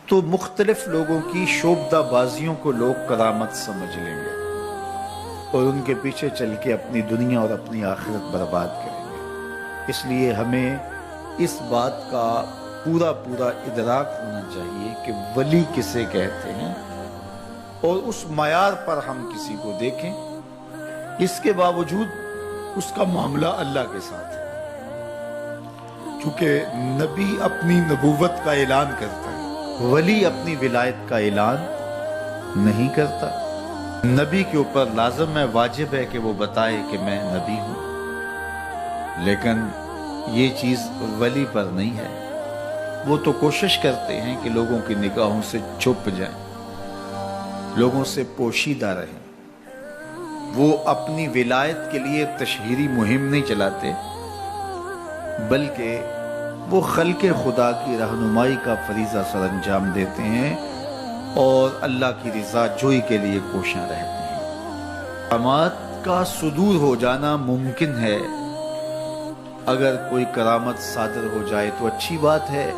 تو مختلف لوگوں کی شوبدہ بازیوں کو لوگ کرامت سمجھ لیں گے اور ان کے پیچھے چل کے اپنی دنیا اور اپنی آخرت برباد کریں گے۔ اس لیے ہمیں اس بات کا پورا ادراک ہونا چاہیے کہ ولی کسے کہتے ہیں اور اس معیار پر ہم کسی کو دیکھیں۔ اس کے باوجود اس کا معاملہ اللہ کے ساتھ ہے، چونکہ نبی اپنی نبوت کا اعلان کرتا ہے، ولی اپنی ولایت کا اعلان نہیں کرتا۔ نبی کے اوپر لازم ہے، واجب ہے کہ وہ بتائے کہ میں نبی ہوں، لیکن یہ چیز ولی پر نہیں ہے۔ وہ تو کوشش کرتے ہیں کہ لوگوں کی نگاہوں سے چھپ جائیں، لوگوں سے پوشیدہ رہیں۔ وہ اپنی ولایت کے لیے تشہیری مہم نہیں چلاتے، بلکہ وہ خلق خدا کی رہنمائی کا فریضہ سر انجام دیتے ہیں اور اللہ کی رضا جوئی کے لیے کوشاں رہتے ہیں۔ کرامات کا صدور ہو جانا ممکن ہے، اگر کوئی کرامت صادر ہو جائے تو اچھی بات ہے،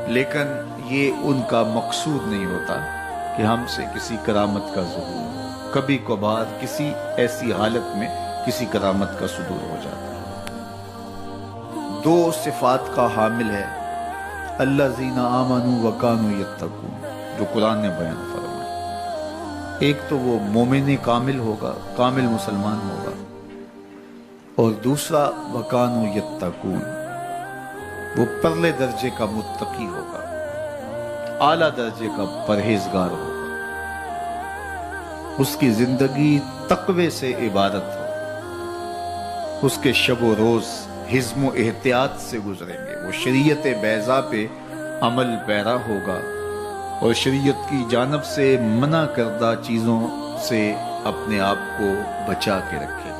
لیکن یہ ان کا مقصود نہیں ہوتا کہ ہم سے کسی کرامت کا ظہور ہو۔ کبھی کبھار کسی ایسی حالت میں کسی کرامت کا صدور ہو جاتا ہے۔ دو صفات کا حامل ہے الذین آمنوا وکانوا یتقون، جو قرآن نے بیان فرمایا۔ ایک تو وہ مومن کامل ہوگا، کامل مسلمان ہوگا، اور دوسرا وکانوا یتقون، وہ پرلے درجے کا متقی ہوگا، اعلیٰ درجے کا پرہیزگار ہوگا۔ اس کی زندگی تقوی سے عبادت ہو، اس کے شب و روز حزم و احتیاط سے گزریں گے، وہ شریعت بیضاء پہ عمل پیرا ہوگا اور شریعت کی جانب سے منع کردہ چیزوں سے اپنے آپ کو بچا کے رکھے۔